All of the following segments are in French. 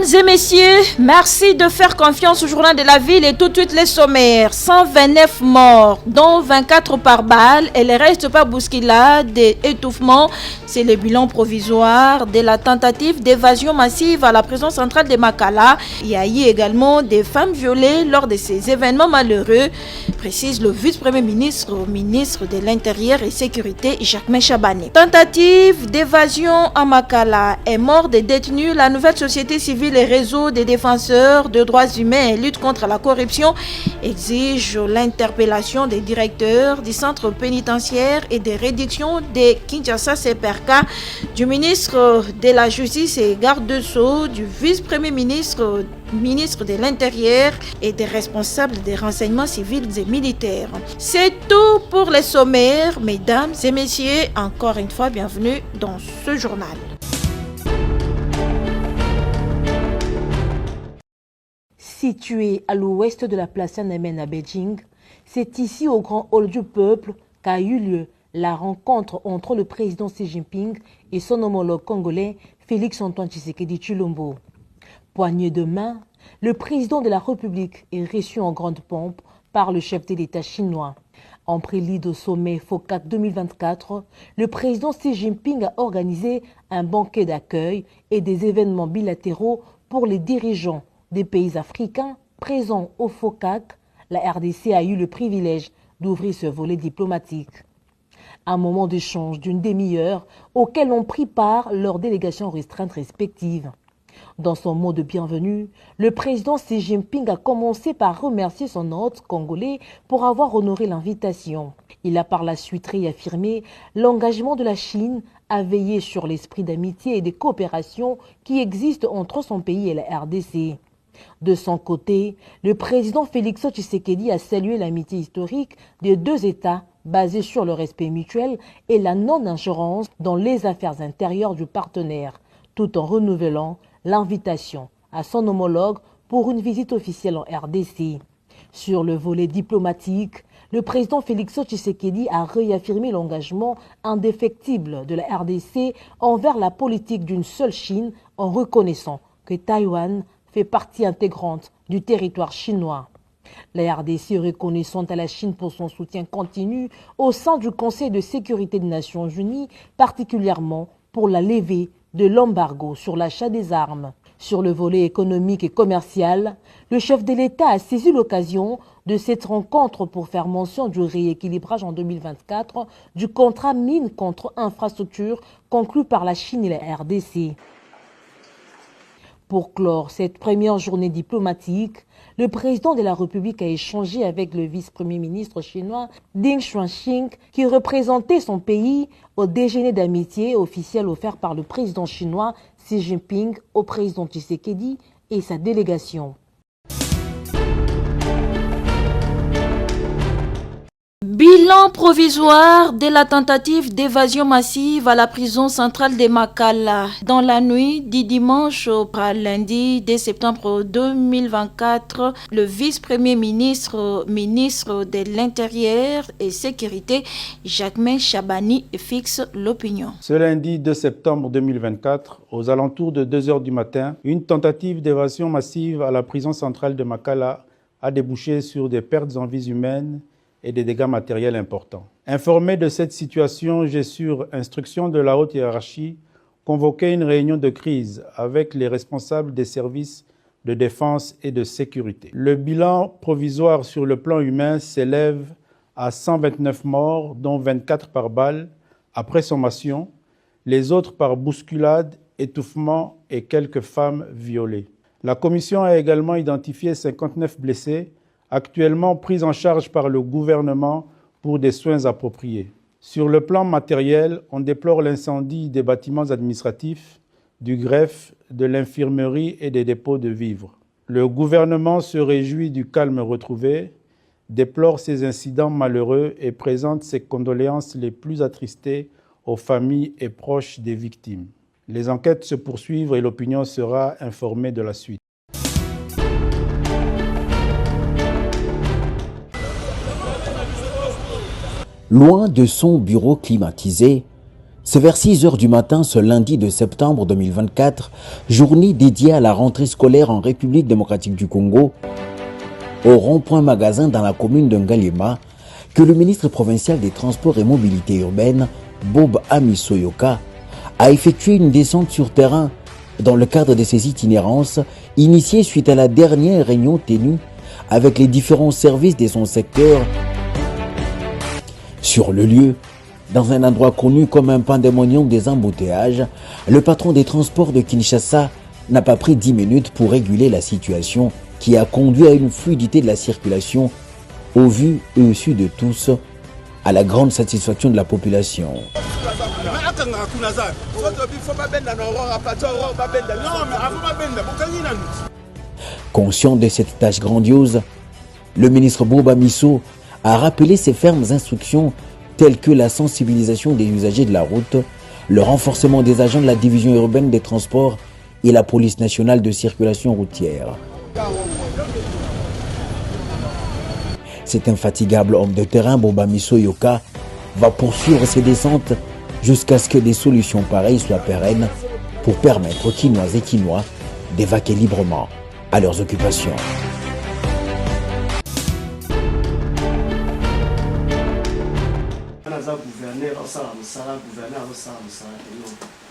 Mesdames et messieurs, merci de faire confiance au journal de la ville et tout de suite les sommaires. 129 morts, dont 24 par balle et le reste par bousculade et étouffement. C'est le bilan provisoire de la tentative d'évasion massive à la prison centrale de Makala. Il y a eu également des femmes violées lors de ces événements malheureux, précise le vice-premier ministre au ministre de l'Intérieur et Sécurité, Jacquemain Chabani. Tentative d'évasion à Makala et mort des détenus. La nouvelle société civile et réseau des défenseurs de droits humains et lutte contre la corruption exige l'interpellation des directeurs du centre pénitentiaire et des réductions de Kinshasa CPRK, du ministre de la Justice et garde de Sceaux, du vice-premier ministre, ministre de l'Intérieur et des responsables des renseignements civils et militaires. C'est tout pour les sommaires, mesdames et messieurs. Encore une fois, bienvenue dans ce journal. Situé à l'ouest de la place Tiananmen à Beijing, c'est ici au Grand Hall du Peuple qu'a eu lieu la rencontre entre le président Xi Jinping et son homologue congolais Félix-Antoine Tshisekedi Tshilombo. Poignée de main, le président de la République est reçu en grande pompe par le chef de l'État chinois. En prélude au sommet FOCAC 2024, le président Xi Jinping a organisé un banquet d'accueil et des événements bilatéraux pour les dirigeants des pays africains présents au FOCAC. La RDC a eu le privilège d'ouvrir ce volet diplomatique. Un moment d'échange d'une demi-heure auquel ont pris part leurs délégations restreintes respectives. Dans son mot de bienvenue, le président Xi Jinping a commencé par remercier son hôte congolais pour avoir honoré l'invitation. Il a par la suite réaffirmé l'engagement de la Chine à veiller sur l'esprit d'amitié et de coopération qui existe entre son pays et la RDC. De son côté, le président Félix Tshisekedi a salué l'amitié historique des deux États basée sur le respect mutuel et la non-ingérence dans les affaires intérieures du partenaire, tout en renouvelant l'invitation à son homologue pour une visite officielle en RDC. Sur le volet diplomatique, le président Félix Tshisekedi a réaffirmé l'engagement indéfectible de la RDC envers la politique d'une seule Chine en reconnaissant que Taïwan fait partie intégrante du territoire chinois. La RDC est reconnaissante à la Chine pour son soutien continu au sein du Conseil de sécurité des Nations Unies, particulièrement pour la levée de l'embargo sur l'achat des armes. Sur le volet économique et commercial, le chef de l'État a saisi l'occasion de cette rencontre pour faire mention du rééquilibrage en 2024 du contrat mine contre infrastructure conclu par la Chine et la RDC. Pour clore cette première journée diplomatique, le président de la République a échangé avec le vice-premier ministre chinois Ding Xuanxing qui représentait son pays au déjeuner d'amitié officiel offert par le président chinois Xi Jinping au président Tshisekedi et sa délégation. Bilan provisoire de la tentative d'évasion massive à la prison centrale de Makala. Dans la nuit du dimanche au lundi 2 septembre 2024, le vice-premier ministre, ministre de l'Intérieur et Sécurité, Jacquemain Chabani, fixe l'opinion. Ce lundi 2 septembre 2024, aux alentours de 2 h du matin, une tentative d'évasion massive à la prison centrale de Makala a débouché sur des pertes en vies humaines et des dégâts matériels importants. Informé de cette situation, j'ai sur instruction de la haute hiérarchie convoqué une réunion de crise avec les responsables des services de défense et de sécurité. Le bilan provisoire sur le plan humain s'élève à 129 morts, dont 24 par balle, après sommation, les autres par bousculade, étouffement et quelques femmes violées. La commission a également identifié 59 blessés, actuellement pris en charge par le gouvernement pour des soins appropriés. Sur le plan matériel, on déplore l'incendie des bâtiments administratifs, du greffe, de l'infirmerie et des dépôts de vivres. Le gouvernement se réjouit du calme retrouvé, déplore ces incidents malheureux et présente ses condoléances les plus attristées aux familles et proches des victimes. Les enquêtes se poursuivent et l'opinion sera informée de la suite. Loin de son bureau climatisé, C'est vers 6 heures du matin ce lundi de septembre 2024, journée dédiée à la rentrée scolaire en République démocratique du Congo, au rond-point magasin dans la commune de Ngaliema, que le ministre provincial des Transports et Mobilité urbaine, Bob Amiso Yoka, a effectué une descente sur terrain dans le cadre de ses itinérances initiées suite à la dernière réunion tenue avec les différents services de son secteur. Sur le lieu, dans un endroit connu comme un pandémonium des embouteillages, le patron des transports de Kinshasa n'a pas pris 10 minutes pour réguler la situation qui a conduit à une fluidité de la circulation au vu et au su de tous, à la grande satisfaction de la population. Conscient de cette tâche grandiose, le ministre Bob Amiso a rappelé ses fermes instructions telles que la sensibilisation des usagers de la route, le renforcement des agents de la division urbaine des transports et la police nationale de circulation routière. Cet infatigable homme de terrain, Bob Amiso Yoka, va poursuivre ses descentes jusqu'à ce que des solutions pareilles soient pérennes pour permettre aux Kinoises et Kinois d'évacuer librement à leurs occupations.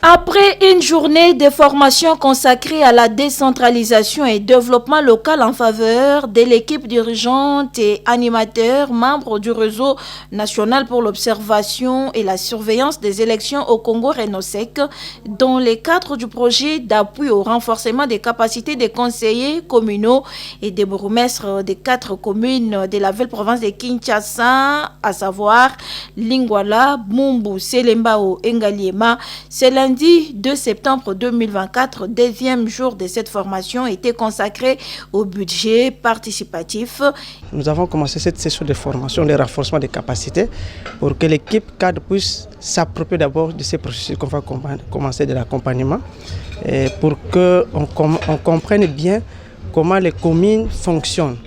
Après une journée de formation consacrée à la décentralisation et développement local en faveur de l'équipe dirigeante et animateur, membre du réseau national pour l'observation et la surveillance des élections au Congo RENOSEC, dans le cadre du projet d'appui au renforcement des capacités des conseillers communaux et des bourgmestres des 4 communes de la ville province de Kinshasa, à savoir Lingwala, Mumbu, Selembao et Ngaliema. C'est lundi 2 septembre 2024, deuxième jour de cette formation, était consacré au budget participatif. Nous avons commencé cette session de formation, de renforcement des capacités, pour que l'équipe cadre puisse s'approprier d'abord de ces processus qu'on va commencer de l'accompagnement, et pour qu'on comprenne bien comment les communes fonctionnent,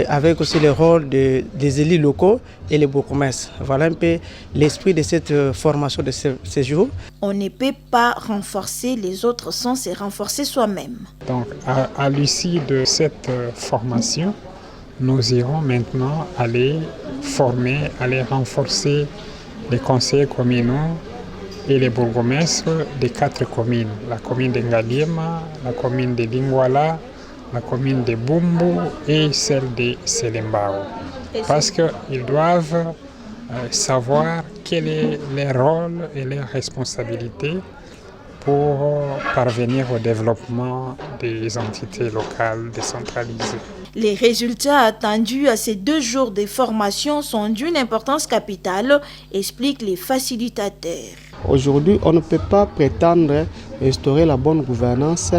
avec aussi le rôle des élus locaux et les bourgmestres. Voilà un peu l'esprit de cette formation de ces jours. On ne peut pas renforcer les autres sans se renforcer soi-même. Donc, à l'issue de cette formation, nous irons maintenant aller former, aller renforcer les conseillers communaux et les bourgmestres des 4 communes. La commune de Ngaliema, la commune de Lingwala, la commune de Bumbu et celle de Selembao. Parce qu'ils doivent savoir quel est leur rôle et leurs responsabilités pour parvenir au développement des entités locales décentralisées. Les résultats attendus à ces 2 jours de formation sont d'une importance capitale, expliquent les facilitateurs. Aujourd'hui, on ne peut pas prétendre instaurer la bonne gouvernance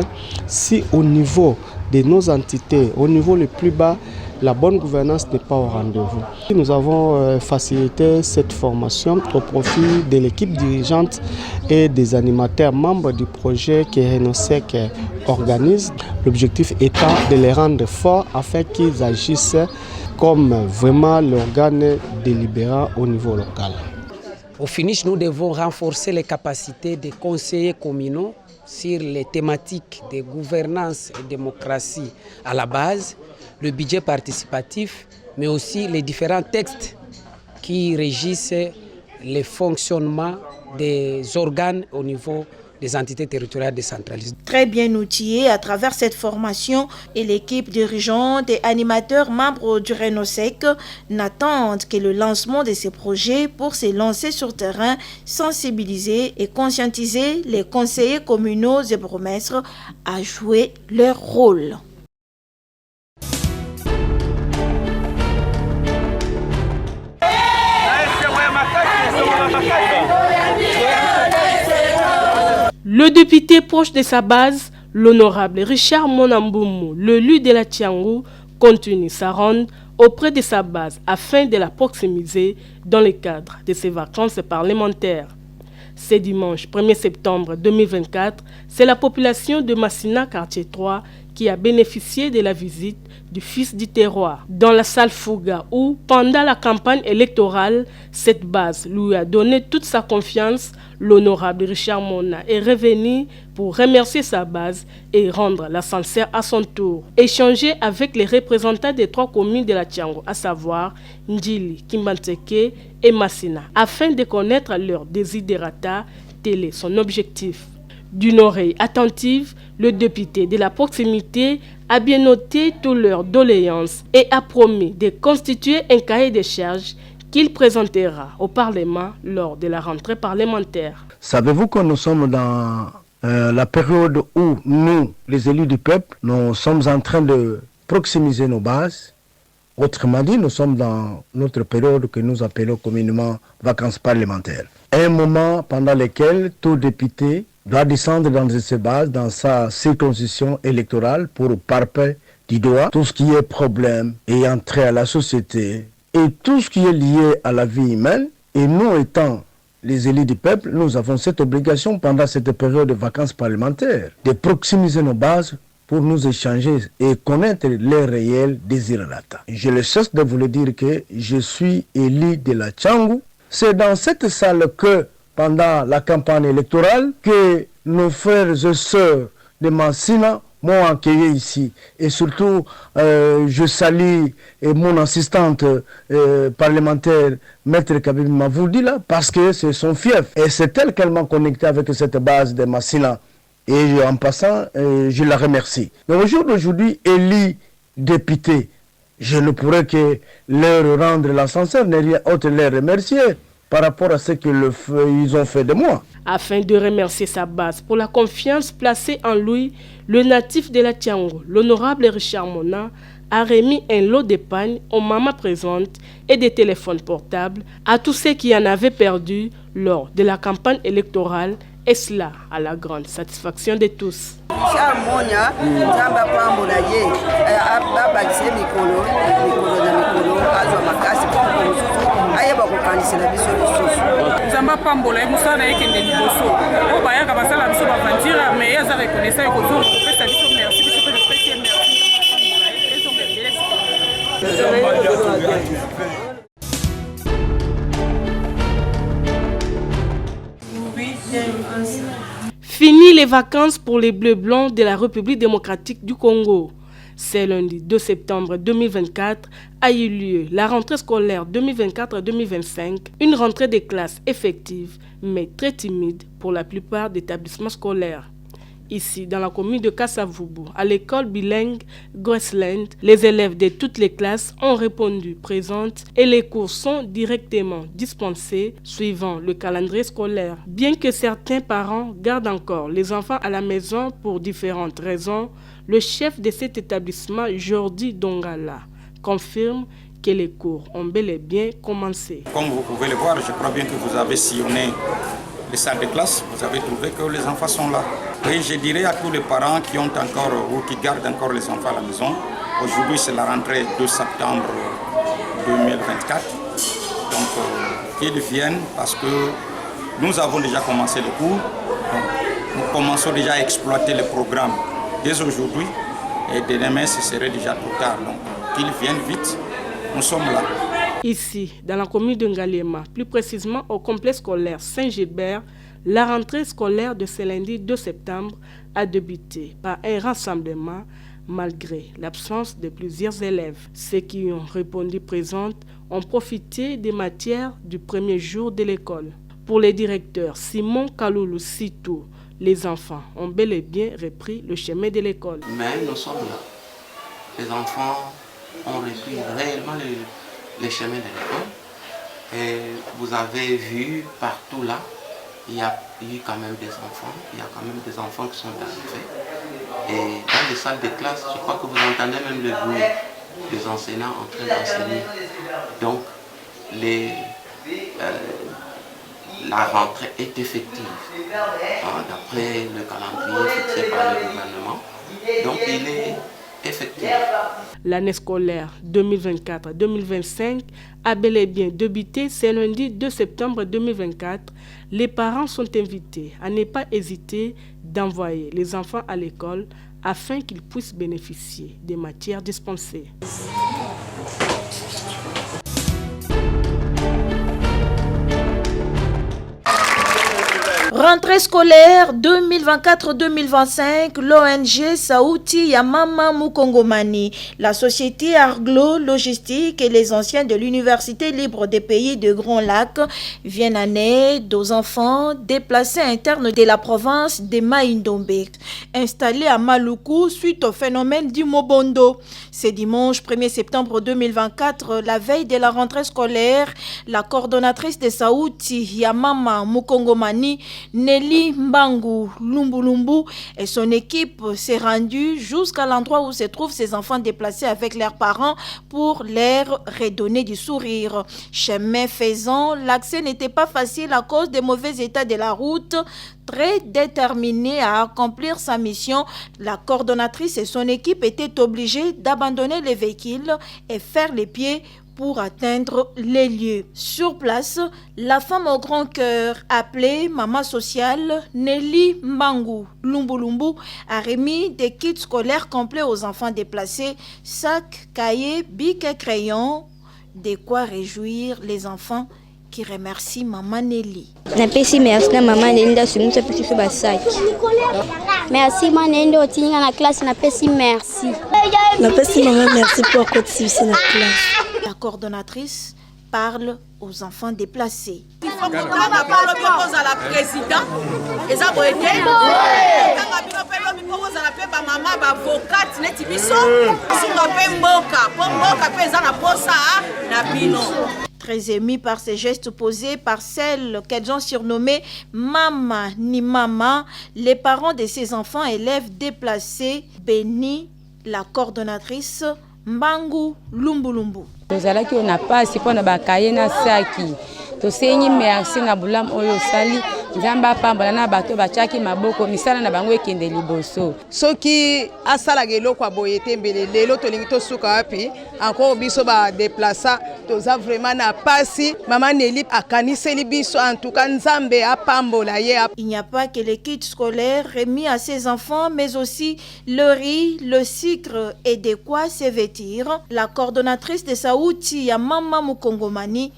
si au niveau de nos entités, au niveau le plus bas, la bonne gouvernance n'est pas au rendez-vous. Nous avons facilité cette formation au profit de l'équipe dirigeante et des animateurs membres du projet que RENOSEC organise. L'objectif étant de les rendre forts afin qu'ils agissent comme vraiment l'organe délibérant au niveau local. Au finish, nous devons renforcer les capacités des conseillers communaux sur les thématiques de gouvernance et démocratie à la base, le budget participatif, mais aussi les différents textes qui régissent le fonctionnement des organes au niveau des entités territoriales décentralisées. Très bien outillés à travers cette formation, et l'équipe dirigeante et animateurs membres du RENOSEC n'attendent que le lancement de ces projets pour se lancer sur terrain, sensibiliser et conscientiser les conseillers communaux et bourgmestres à jouer leur rôle. Le député proche de sa base, l'honorable Richard Monamboumou, l'élu de la Tiangou, continue sa ronde auprès de sa base afin de la proximiser dans le cadre de ses vacances parlementaires. Ce dimanche 1er septembre 2024, c'est la population de Massina, quartier 3, qui a bénéficié de la visite du fils du terroir. Dans la salle Fouga où, pendant la campagne électorale, cette base lui a donné toute sa confiance, l'honorable Richard Mona est revenu pour remercier sa base et rendre l'ascenseur à son tour. Échanger avec les représentants des 3 communes de la Tiango, à savoir Ndjili, Kimbanteke et Massina, afin de connaître leurs desiderata, tel est son objectif. D'une oreille attentive, le député de la proximité a bien noté toutes leurs doléances et a promis de constituer un cahier de charges qu'il présentera au Parlement lors de la rentrée parlementaire. Savez-vous que nous sommes dans la période où nous, les élus du peuple, nous sommes en train de proximiser nos bases? Autrement dit, nous sommes dans notre période que nous appelons communément vacances parlementaires. Un moment pendant lequel tout député doit descendre dans ses bases, dans sa circonscription électorale pour parler du doigt tout ce qui est problème ayant trait à la société et tout ce qui est lié à la vie humaine. Et nous étant les élus du peuple, nous avons cette obligation pendant cette période de vacances parlementaires de proximiser nos bases pour nous échanger et connaître les réels desiderata. Je ne cesse de vous le dire que je suis élu de la Tiango. C'est dans cette salle que pendant la campagne électorale que nos frères et sœurs de Massina m'ont accueilli ici. Et surtout, je salue mon assistante parlementaire, Maître Kabib Mavoudila, parce que c'est son fief. Et c'est elle qu'elle m'a connecté avec cette base de Massina. Et en passant, je la remercie. Mais au jour d'aujourd'hui, élu député, je ne pourrais que leur rendre l'ascenseur, ne rien autre les remercier par rapport à ce qu'ils ont fait de moi. Afin de remercier sa base pour la confiance placée en lui, le natif de la Tiango, l'honorable Richard Mona, a remis un lot d'épargne aux mamans présentes et des téléphones portables à tous ceux qui en avaient perdu lors de la campagne électorale, et cela à la grande satisfaction de tous. Fini les vacances pour les Bleus Blancs de la République démocratique du Congo. C'est lundi 2 septembre 2024 a eu lieu la rentrée scolaire 2024-2025, une rentrée des classes effective mais très timide pour la plupart des établissements scolaires. Ici, dans la commune de Kassavubu, à l'école bilingue Graceland, les élèves de toutes les classes ont répondu présentes et les cours sont directement dispensés suivant le calendrier scolaire. Bien que certains parents gardent encore les enfants à la maison pour différentes raisons, le chef de cet établissement, Jordi Dongala, confirme que les cours ont bel et bien commencé. Comme vous pouvez le voir, je crois bien que vous avez sillonné les salles de classe, vous avez trouvé que les enfants sont là. Oui, je dirais à tous les parents qui ont encore ou qui gardent encore les enfants à la maison, aujourd'hui c'est la rentrée 2 septembre 2024, donc qu'ils viennent parce que nous avons déjà commencé le cours, donc nous commençons déjà à exploiter le programme dès aujourd'hui et dès demain ce serait déjà trop tard, donc qu'ils viennent vite, nous sommes là. Ici, dans la commune de Ngaliema, plus précisément au complexe scolaire Saint-Gilbert, la rentrée scolaire de ce lundi 2 septembre a débuté par un rassemblement malgré l'absence de plusieurs élèves. Ceux qui ont répondu présentes ont profité des matières du premier jour de l'école. Pour les directeurs Simon Kaloulou Sitou, les enfants ont bel et bien repris le chemin de l'école. Mais nous sommes là. Les enfants ont repris réellement les chemins de l'école. Et vous avez vu partout là, il y a eu quand même des enfants, il y a quand même des enfants qui sont arrivés. Et dans les salles de classe, je crois que vous entendez même le bruit des enseignants en train d'enseigner. Donc, la rentrée est effective, d'après le calendrier fixé par le gouvernement. Donc, il est effectif. L'année scolaire 2024-2025 a bel et bien débuté ce lundi 2 septembre 2024. Les parents sont invités à ne pas hésiter d'envoyer les enfants à l'école afin qu'ils puissent bénéficier des matières dispensées. Rentrée scolaire 2024-2025, l'ONG Sauti ya Mama Mukongomani, la société Arglo Logistique et les anciens de l'Université libre des pays de Grand Lac viennent en aide aux enfants déplacés internes de la province de Maïndombe, installés à Maluku suite au phénomène du Mobondo. Ce dimanche 1er septembre 2024, la veille de la rentrée scolaire, la coordonnatrice de Sauti ya Mama Mukongomani, Nelly Mbangu Lumbulumbu et son équipe s'est rendue jusqu'à l'endroit où se trouvent ces enfants déplacés avec leurs parents pour leur redonner du sourire. Chemin faisant, l'accès n'était pas facile à cause des mauvais états de la route. Très déterminée à accomplir sa mission, la coordonnatrice et son équipe étaient obligées d'abandonner les véhicules et faire les pieds pour atteindre les lieux. Sur place, la femme au grand cœur, appelée Maman Sociale, Nelly Mbangu Lumbulumbu, a remis des kits scolaires complets aux enfants déplacés, sacs, cahiers, bics et crayons, de quoi réjouir les enfants qui remercient Maman Nelly. Merci Maman Nelly d'assumir ce petit sac. Merci Maman Nelly au tenir la classe, merci. Merci Maman, merci pour continuer la classe. La coordonnatrice parle aux enfants déplacés. Il faut qu'on parle à la présidente. Et ça va aider. Très émue par ces gestes posés par celles qu'elles ont surnommées Mama ni Mama, les parents de ces enfants élèves déplacés bénissent la coordonnatrice Mbangu Lumbulumbu. Tozalaki on n'a pas si pona bakaye na saki. Tosenyi merci na bulam oyo sali. Nzamba pamba na bato bachaki maboko misala na bango ekende liboso. Soki asala gelo kwa boyete mbele lelo tolingi to suka wapi encore biso ba déplacer toza vraiment na pasi Maman Nelly akaniseli biso en tout cas nzambe apambola ye. Il n'y a pas que les kits scolaires remis à ces enfants mais aussi le riz, le sucre et de quoi se vêtir. La coordonnatrice de Sauti ya Mama Mukongomani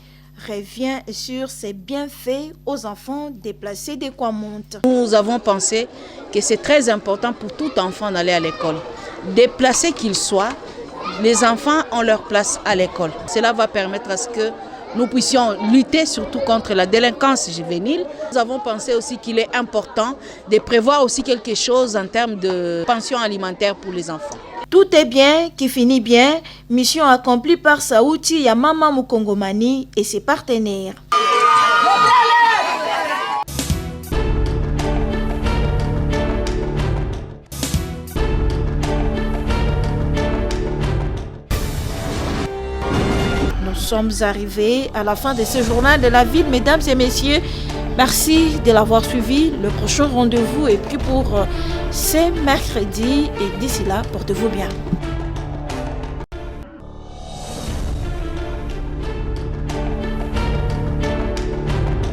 revient sur ses bienfaits aux enfants déplacés des Kwamonte. Nous avons pensé que c'est très important pour tout enfant d'aller à l'école. Déplacés qu'ils soient, les enfants ont leur place à l'école. Cela va permettre à ce que nous puissions lutter surtout contre la délinquance juvénile. Nous avons pensé aussi qu'il est important de prévoir aussi quelque chose en termes de pension alimentaire pour les enfants. Tout est bien qui finit bien. Mission accomplie par Sauti ya Mama Mukongomani et ses partenaires. Nous sommes arrivés à la fin de ce journal de la ville, mesdames et messieurs. Merci de l'avoir suivi. Le prochain rendez-vous est pris pour ce mercredi et d'ici là, portez-vous bien.